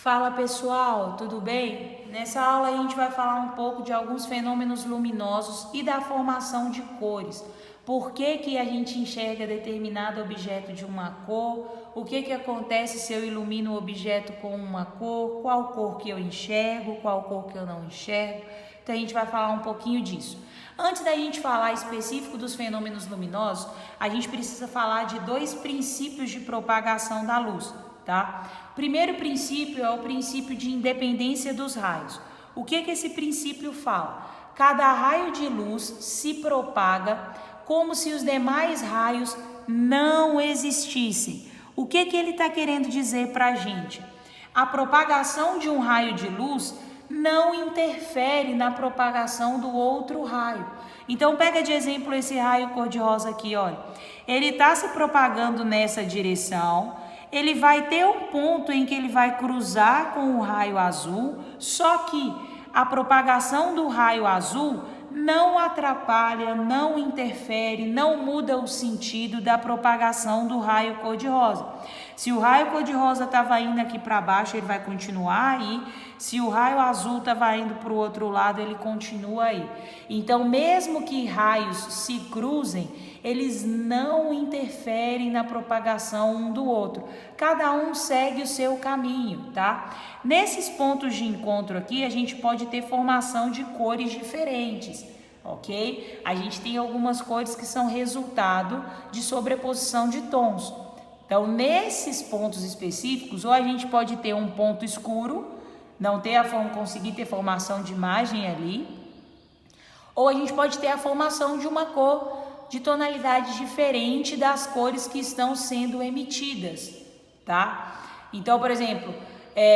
Fala pessoal, tudo bem? Nessa aula a gente vai falar um pouco de alguns fenômenos luminosos e da formação de cores. Por que a gente enxerga determinado objeto de uma cor? O que acontece se eu ilumino o objeto com uma cor? Qual cor que eu enxergo? Qual cor que eu não enxergo? Então a gente vai falar um pouquinho disso. Antes da gente falar específico dos fenômenos luminosos, a gente precisa falar de dois princípios de propagação da luz, tá? O primeiro princípio é o princípio de independência dos raios. O que esse princípio fala? Cada raio de luz se propaga como se os demais raios não existissem. O que ele está querendo dizer para a gente? A propagação de um raio de luz não interfere na propagação do outro raio. Então pega de exemplo esse raio cor-de-rosa aqui, olha. Ele está se propagando nessa direção, ele vai ter um ponto em que ele vai cruzar com o raio azul, só que a propagação do raio azul não atrapalha, não interfere, não muda o sentido da propagação do raio cor-de-rosa. Se o raio cor-de-rosa estava indo aqui para baixo, ele vai continuar aí. Se o raio azul estava indo para o outro lado, ele continua aí. Então, mesmo que raios se cruzem, eles não interferem na propagação um do outro. Cada um segue o seu caminho, tá? Nesses pontos de encontro aqui, a gente pode ter formação de cores diferentes, ok? A gente tem algumas cores que são resultado de sobreposição de tons. Então, nesses pontos específicos, ou a gente pode ter um ponto escuro, não ter conseguir ter formação de imagem ali, ou a gente pode ter a formação de uma cor de tonalidade diferente das cores que estão sendo emitidas, tá? Então, por exemplo,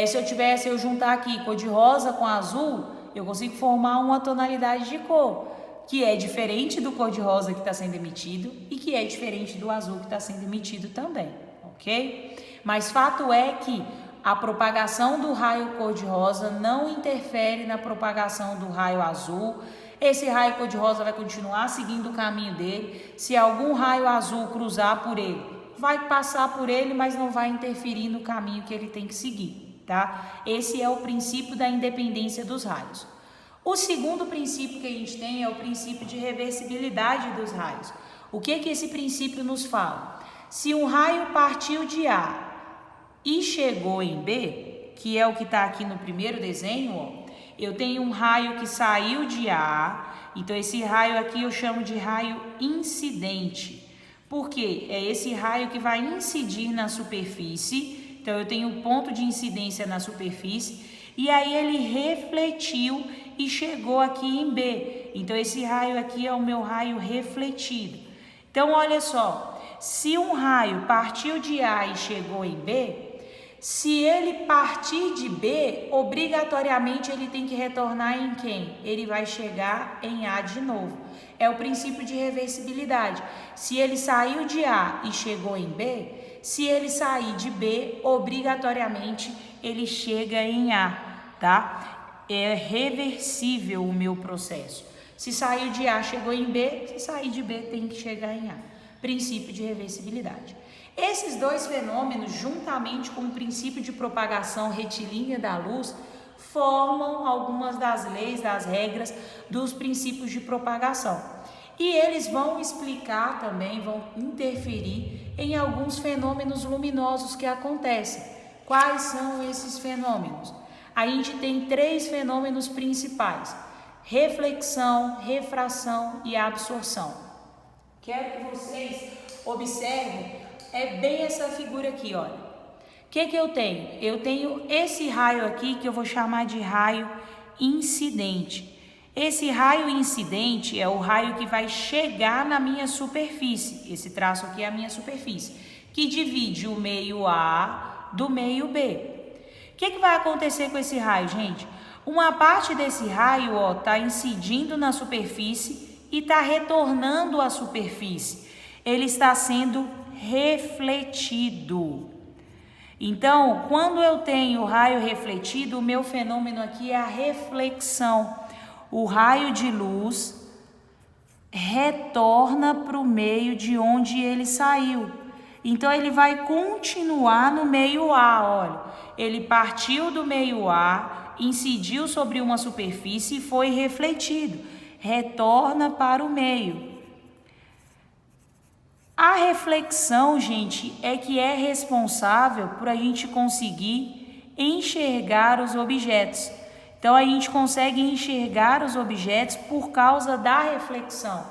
se eu juntar aqui cor de rosa com azul, eu consigo formar uma tonalidade de cor que é diferente do cor de rosa que está sendo emitido e que é diferente do azul que está sendo emitido também, ok? Mas fato é que a propagação do raio cor-de-rosa não interfere na propagação do raio azul. Esse raio cor-de-rosa vai continuar seguindo o caminho dele. Se algum raio azul cruzar por ele, vai passar por ele, mas não vai interferir no caminho que ele tem que seguir, tá? Esse é o princípio da independência dos raios. O segundo princípio que a gente tem é o princípio de reversibilidade dos raios. O que esse princípio nos fala? Se um raio partiu de A e chegou em B, que é o que está aqui no primeiro desenho, ó, eu tenho um raio que saiu de A, então esse raio aqui eu chamo de raio incidente. Por quê? É esse raio que vai incidir na superfície, então eu tenho um ponto de incidência na superfície, e aí ele refletiu e chegou aqui em B. Então esse raio aqui é o meu raio refletido. Então olha só, se um raio partiu de A e chegou em B, se ele partir de B, obrigatoriamente ele tem que retornar em quem? Ele vai chegar em A de novo. É o princípio de reversibilidade. Se ele saiu de A e chegou em B, se ele sair de B, obrigatoriamente ele chega em A, tá? É reversível o meu processo. Se saiu de A, chegou em B, se sair de B, tem que chegar em A. Princípio de reversibilidade. Esses dois fenômenos, juntamente com o princípio de propagação retilínea da luz, formam algumas das leis, das regras dos princípios de propagação. E eles vão explicar também, vão interferir em alguns fenômenos luminosos que acontecem. Quais são esses fenômenos? A gente tem três fenômenos principais: reflexão, refração e absorção. Quero que vocês observem bem essa figura aqui, olha. O que eu tenho? Eu tenho esse raio aqui que eu vou chamar de raio incidente. Esse raio incidente é o raio que vai chegar na minha superfície. Esse traço aqui é a minha superfície, que divide o meio A do meio B. O que vai acontecer com esse raio, gente? Uma parte desse raio está incidindo na superfície e está retornando à superfície. Ele está sendo refletido. Então, quando eu tenho raio refletido, o meu fenômeno aqui é a reflexão. O raio de luz retorna para o meio de onde ele saiu. Então, ele vai continuar no meio A, olha. ele partiu do meio A, incidiu sobre uma superfície e foi refletido. Retorna para o meio. A reflexão, gente, é que é responsável por a gente conseguir enxergar os objetos. Então, a gente consegue enxergar os objetos por causa da reflexão.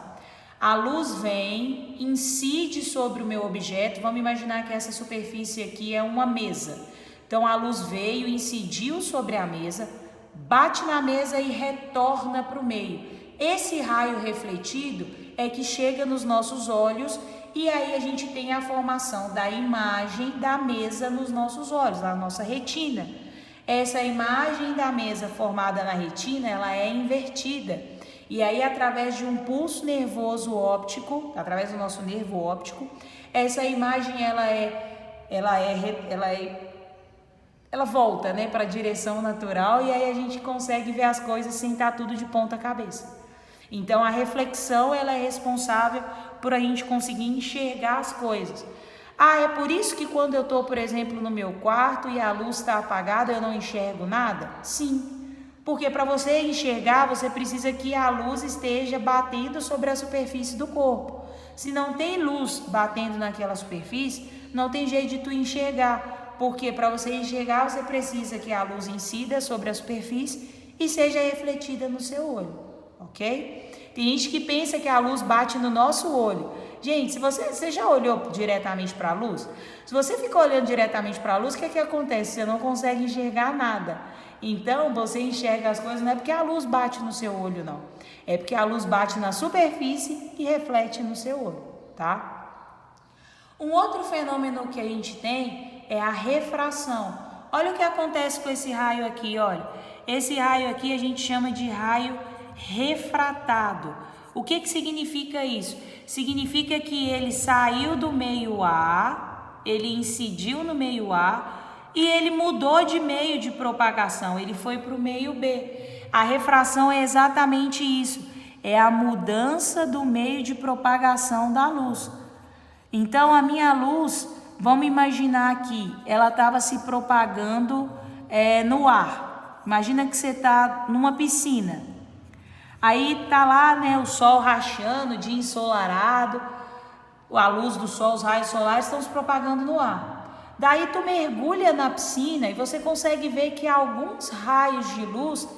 A luz vem, incide sobre o meu objeto. Vamos imaginar que essa superfície aqui é uma mesa. Então, a luz veio, incidiu sobre a mesa, bate na mesa e retorna para o meio. Esse raio refletido é que chega nos nossos olhos e aí a gente tem a formação da imagem da mesa nos nossos olhos, na nossa retina. Essa imagem da mesa formada na retina, ela é invertida. E aí, através de um pulso nervoso óptico, através do nosso nervo óptico, essa imagem ela volta, né, para a direção natural e aí a gente consegue ver as coisas sem estar tudo de ponta cabeça. Então, a reflexão ela é responsável por a gente conseguir enxergar as coisas. É por isso que quando eu estou, por exemplo, no meu quarto e a luz está apagada, eu não enxergo nada? Sim, porque para você enxergar, você precisa que a luz esteja batendo sobre a superfície do corpo. Se não tem luz batendo naquela superfície, não tem jeito de tu enxergar, porque para você enxergar, você precisa que a luz incida sobre a superfície e seja refletida no seu olho, ok? Tem gente que pensa que a luz bate no nosso olho. Gente, se você já olhou diretamente para a luz? Se você fica olhando diretamente para a luz, o que acontece? Você não consegue enxergar nada. Então, você enxerga as coisas não é porque a luz bate no seu olho, não. É porque a luz bate na superfície e reflete no seu olho, tá? Um outro fenômeno que a gente tem é a refração. Olha o que acontece com esse raio aqui, olha. Esse raio aqui a gente chama de raio refratado. O que significa isso? Significa que ele saiu do meio A, ele incidiu no meio A e ele mudou de meio de propagação, ele foi para o meio B. A refração é exatamente isso, é a mudança do meio de propagação da luz. Então, a minha luz, vamos imaginar aqui, ela estava se propagando no ar. Imagina que você está numa piscina. Aí tá lá, né, o sol rachando, dia ensolarado, a luz do sol, os raios solares estão se propagando no ar. Daí tu mergulha na piscina e você consegue ver que alguns raios de luz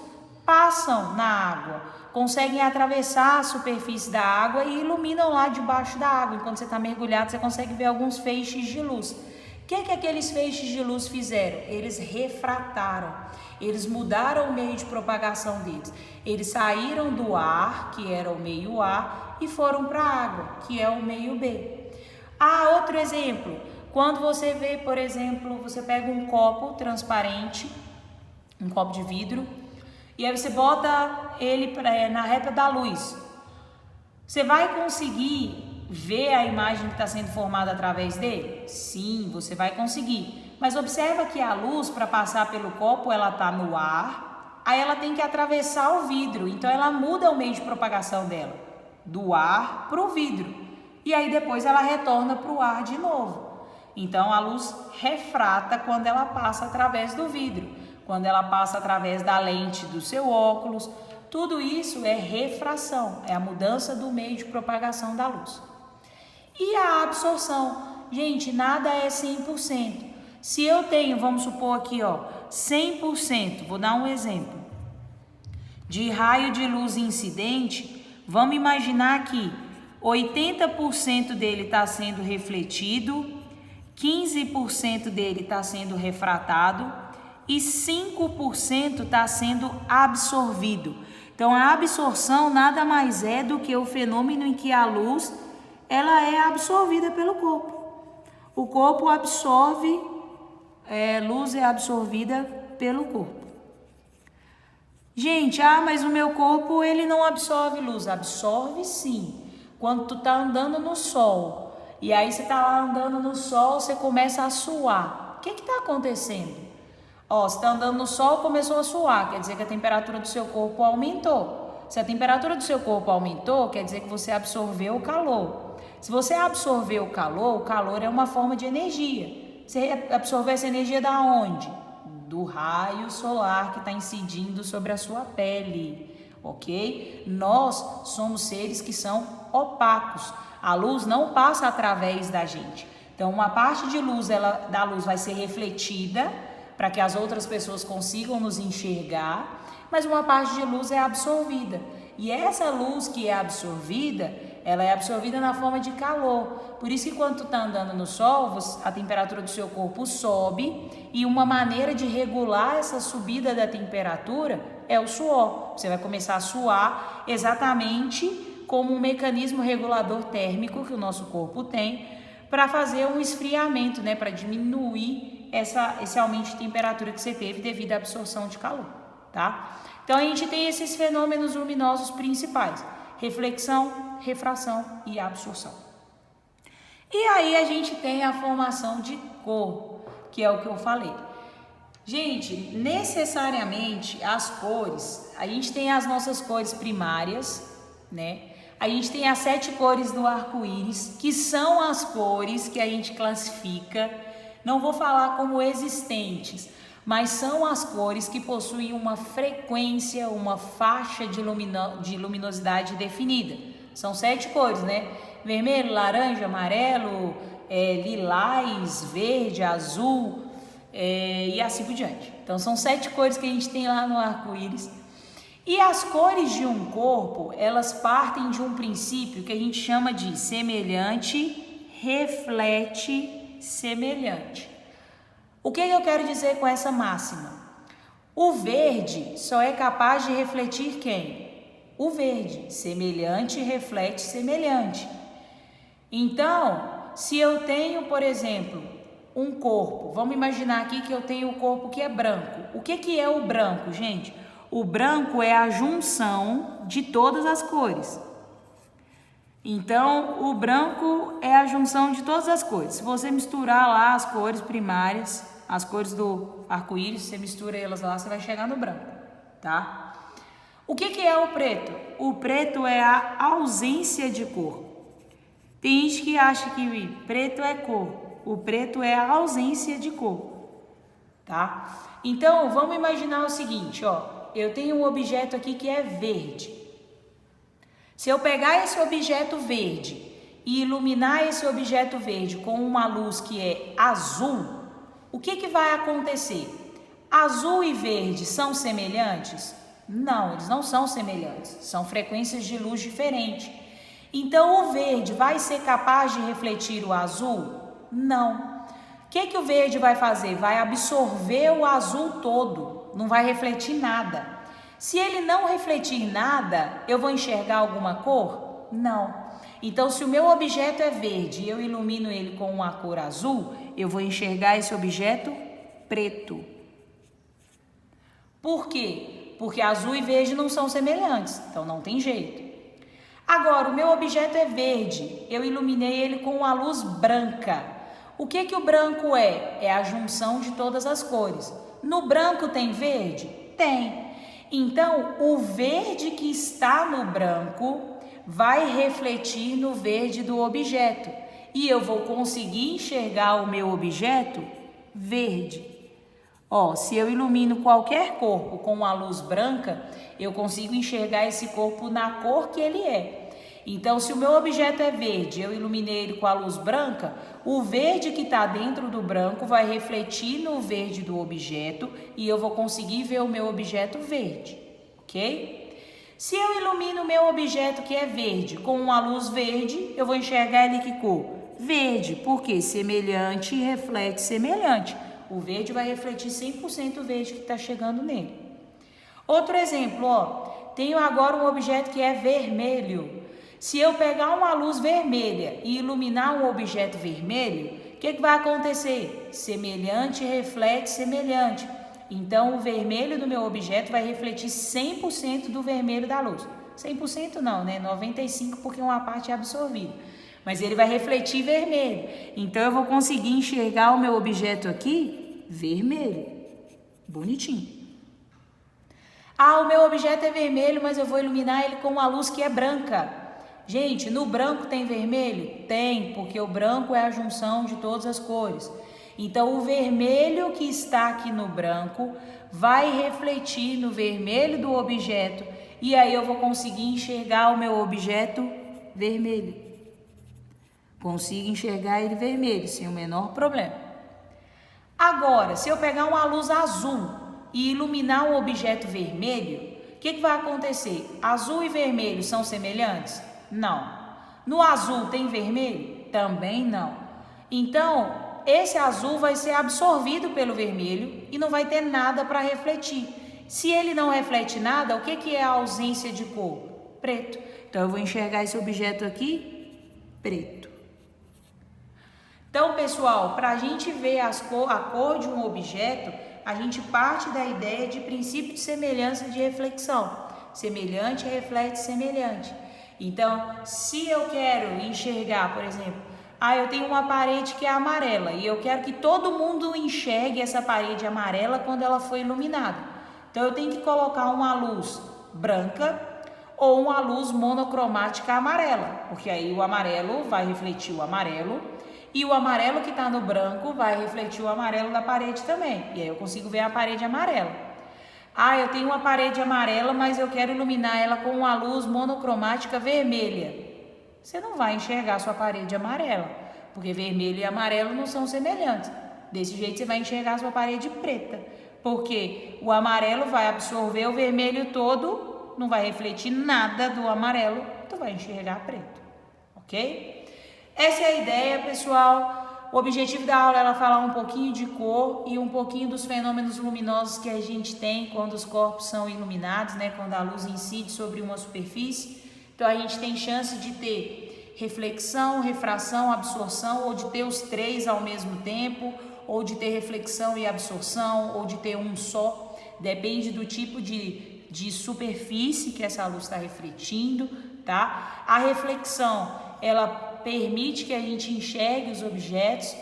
passam na água, conseguem atravessar a superfície da água e iluminam lá debaixo da água. Enquanto você está mergulhado, você consegue ver alguns feixes de luz. O que aqueles feixes de luz fizeram? Eles refrataram, eles mudaram o meio de propagação deles. Eles saíram do ar, que era o meio A, e foram para a água, que é o meio B. Outro exemplo, quando você vê, por exemplo, você pega um copo transparente, um copo de vidro, e aí você bota ele na reta da luz. Você vai conseguir ver a imagem que está sendo formada através dele? Sim, você vai conseguir. Mas observa que a luz, para passar pelo copo, ela está no ar, aí ela tem que atravessar o vidro. Então, ela muda o meio de propagação dela, do ar para o vidro. E aí, depois, ela retorna para o ar de novo. Então, a luz refrata quando ela passa através do vidro, quando ela passa através da lente do seu óculos. Tudo isso é refração, é a mudança do meio de propagação da luz. E a absorção? Gente, nada é 100%. Se eu tenho, vamos supor aqui, 100%, vou dar um exemplo, de raio de luz incidente, vamos imaginar que 80% dele está sendo refletido, 15% dele está sendo refratado e 5% está sendo absorvido. Então, a absorção nada mais é do que o fenômeno em que a luz ela é absorvida pelo corpo. O corpo absorve, luz é absorvida pelo corpo. Gente, mas o meu corpo ele não absorve luz. Absorve sim. Quando tu tá andando no sol, e aí você tá lá andando no sol, você começa a suar. O que que tá acontecendo? Você tá andando no sol, começou a suar, quer dizer que a temperatura do seu corpo aumentou. Se a temperatura do seu corpo aumentou, quer dizer que você absorveu o calor. Se você absorver o calor é uma forma de energia. Você absorveu essa energia da onde? do raio solar que está incidindo sobre a sua pele, ok? Nós somos seres que são opacos. A luz não passa através da gente. Então, uma parte de luz da luz vai ser refletida para que as outras pessoas consigam nos enxergar, mas uma parte de luz é absorvida. E essa luz que é absorvida, ela é absorvida na forma de calor. Por isso que quando tu está andando no sol, a temperatura do seu corpo sobe, e uma maneira de regular essa subida da temperatura é o suor. Você vai começar a suar exatamente como um mecanismo regulador térmico que o nosso corpo tem para fazer um esfriamento, né? Para diminuir esse aumento de temperatura que você teve devido à absorção de calor, tá? Então a gente tem esses fenômenos luminosos principais: reflexão, refração e absorção. E aí a gente tem a formação de cor, que é o que eu falei. Gente, necessariamente as cores, a gente tem as nossas cores primárias, né? A gente tem as 7 cores do arco-íris, que são as cores que a gente classifica, não vou falar como existentes, mas são as cores que possuem uma frequência, uma faixa de luminosidade definida. São 7 cores, né? Vermelho, laranja, amarelo, lilás, verde, azul e assim por diante. Então são 7 cores que a gente tem lá no arco-íris. E as cores de um corpo, elas partem de um princípio que a gente chama de semelhante, reflete, semelhante. O que eu quero dizer com essa máxima? O verde só é capaz de refletir quem? O verde. Semelhante, reflete, semelhante. Então, se eu tenho, por exemplo, um corpo, vamos imaginar aqui que eu tenho um corpo que é branco. O que é o branco, gente? O branco é a junção de todas as cores. Então, o branco é a junção de todas as cores. Se você misturar lá as cores primárias, as cores do arco-íris, você mistura elas lá, você vai chegar no branco, tá? O que é o preto? O preto é a ausência de cor. Tem gente que acha que preto é cor. O preto é a ausência de cor, tá? Então, vamos imaginar o seguinte, ó. Eu tenho um objeto aqui que é verde. Se eu pegar esse objeto verde e iluminar esse objeto verde com uma luz que é azul, o que vai acontecer? Azul e verde são semelhantes? Não, eles não são semelhantes. São frequências de luz diferentes. Então, o verde vai ser capaz de refletir o azul? Não. O que o verde vai fazer? Vai absorver o azul todo. Não vai refletir nada. Se ele não refletir nada, eu vou enxergar alguma cor? Não. Então, se o meu objeto é verde e eu ilumino ele com uma cor azul, eu vou enxergar esse objeto preto. Por quê? Porque azul e verde não são semelhantes, então não tem jeito. Agora, o meu objeto é verde, eu iluminei ele com uma luz branca. O que o branco é? É a junção de todas as cores. No branco tem verde? Tem. Então, o verde que está no branco vai refletir no verde do objeto. E eu vou conseguir enxergar o meu objeto verde. Ó, se eu ilumino qualquer corpo com uma luz branca, eu consigo enxergar esse corpo na cor que ele é. Então, se o meu objeto é verde, eu iluminei ele com a luz branca, o verde que está dentro do branco vai refletir no verde do objeto e eu vou conseguir ver o meu objeto verde, ok? Se eu ilumino o meu objeto que é verde com uma luz verde, eu vou enxergar ele que cor? Verde, porque semelhante reflete semelhante. O verde vai refletir 100% o verde que está chegando nele. Outro exemplo, ó, tenho agora um objeto que é vermelho. Se eu pegar uma luz vermelha e iluminar um objeto vermelho, o que vai acontecer? Semelhante reflete semelhante. Então, o vermelho do meu objeto vai refletir 100% do vermelho da luz. 100% não, né? 95% porque uma parte é absorvida. Mas ele vai refletir vermelho. Então, eu vou conseguir enxergar o meu objeto aqui vermelho. Bonitinho. Ah, o meu objeto é vermelho, mas eu vou iluminar ele com uma luz que é branca. Gente, no branco tem vermelho? Tem, porque o branco é a junção de todas as cores. Então, o vermelho que está aqui no branco vai refletir no vermelho do objeto e aí eu vou conseguir enxergar o meu objeto vermelho. Consigo enxergar ele vermelho sem o menor problema. Agora, se eu pegar uma luz azul e iluminar um objeto vermelho, o que vai acontecer? Azul e vermelho são semelhantes? Não. No azul tem vermelho? Também não. Então, esse azul vai ser absorvido pelo vermelho e não vai ter nada para refletir. Se ele não reflete nada, o que é a ausência de cor? Preto. Então, eu vou enxergar esse objeto aqui, preto. Então, pessoal, para a gente ver a cor de um objeto, a gente parte da ideia de princípio de semelhança de reflexão. Semelhante reflete semelhante. Então, se eu quero enxergar, por exemplo, eu tenho uma parede que é amarela e eu quero que todo mundo enxergue essa parede amarela quando ela for iluminada. Então, eu tenho que colocar uma luz branca ou uma luz monocromática amarela, porque aí o amarelo vai refletir o amarelo e o amarelo que está no branco vai refletir o amarelo da parede também. E aí eu consigo ver a parede amarela. Eu tenho uma parede amarela, mas eu quero iluminar ela com uma luz monocromática vermelha. Você não vai enxergar a sua parede amarela, porque vermelho e amarelo não são semelhantes. Desse jeito você vai enxergar a sua parede preta, porque o amarelo vai absorver o vermelho todo, não vai refletir nada do amarelo, tu vai enxergar preto, ok? Essa é a ideia, pessoal. O objetivo da aula é falar um pouquinho de cor e um pouquinho dos fenômenos luminosos que a gente tem quando os corpos são iluminados, né? Quando a luz incide sobre uma superfície. Então, a gente tem chance de ter reflexão, refração, absorção, ou de ter os três ao mesmo tempo, ou de ter reflexão e absorção, ou de ter um só. Depende do tipo de superfície que essa luz está refletindo, tá? A reflexão, ela permite que a gente enxergue os objetos.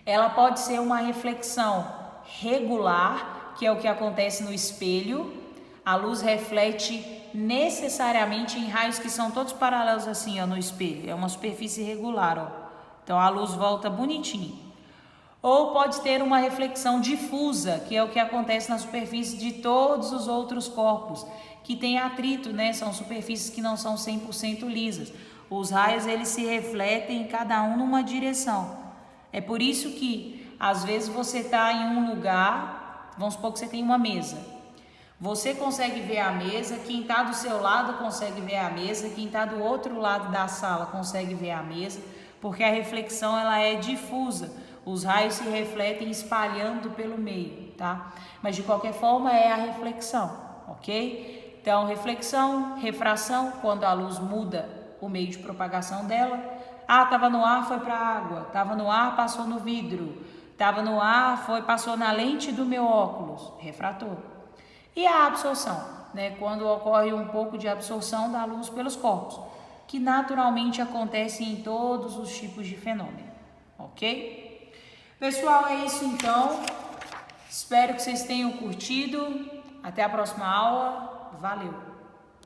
Ela pode ser uma reflexão regular, que é o que acontece no espelho. A luz reflete necessariamente em raios que são todos paralelos assim, no espelho. É uma superfície regular, Então a luz volta bonitinho. Ou pode ter uma reflexão difusa, que é o que acontece na superfície de todos os outros corpos, que tem atrito, né? São superfícies que não são 100% lisas. Os raios, eles se refletem cada um numa direção. É por isso que, às vezes, você está em um lugar, vamos supor que você tem uma mesa. Você consegue ver a mesa, quem está do seu lado consegue ver a mesa, quem está do outro lado da sala consegue ver a mesa, porque a reflexão, ela é difusa. Os raios se refletem espalhando pelo meio, tá? Mas, de qualquer forma, é a reflexão, ok? Então, reflexão, refração, quando a luz muda o meio de propagação dela. Estava no ar, foi para a água. Estava no ar, passou no vidro. Estava no ar, passou na lente do meu óculos, refrator. E a absorção, né? Quando ocorre um pouco de absorção da luz pelos corpos, que naturalmente acontece em todos os tipos de fenômeno, ok? Pessoal, é isso então. Espero que vocês tenham curtido. Até a próxima aula. Valeu!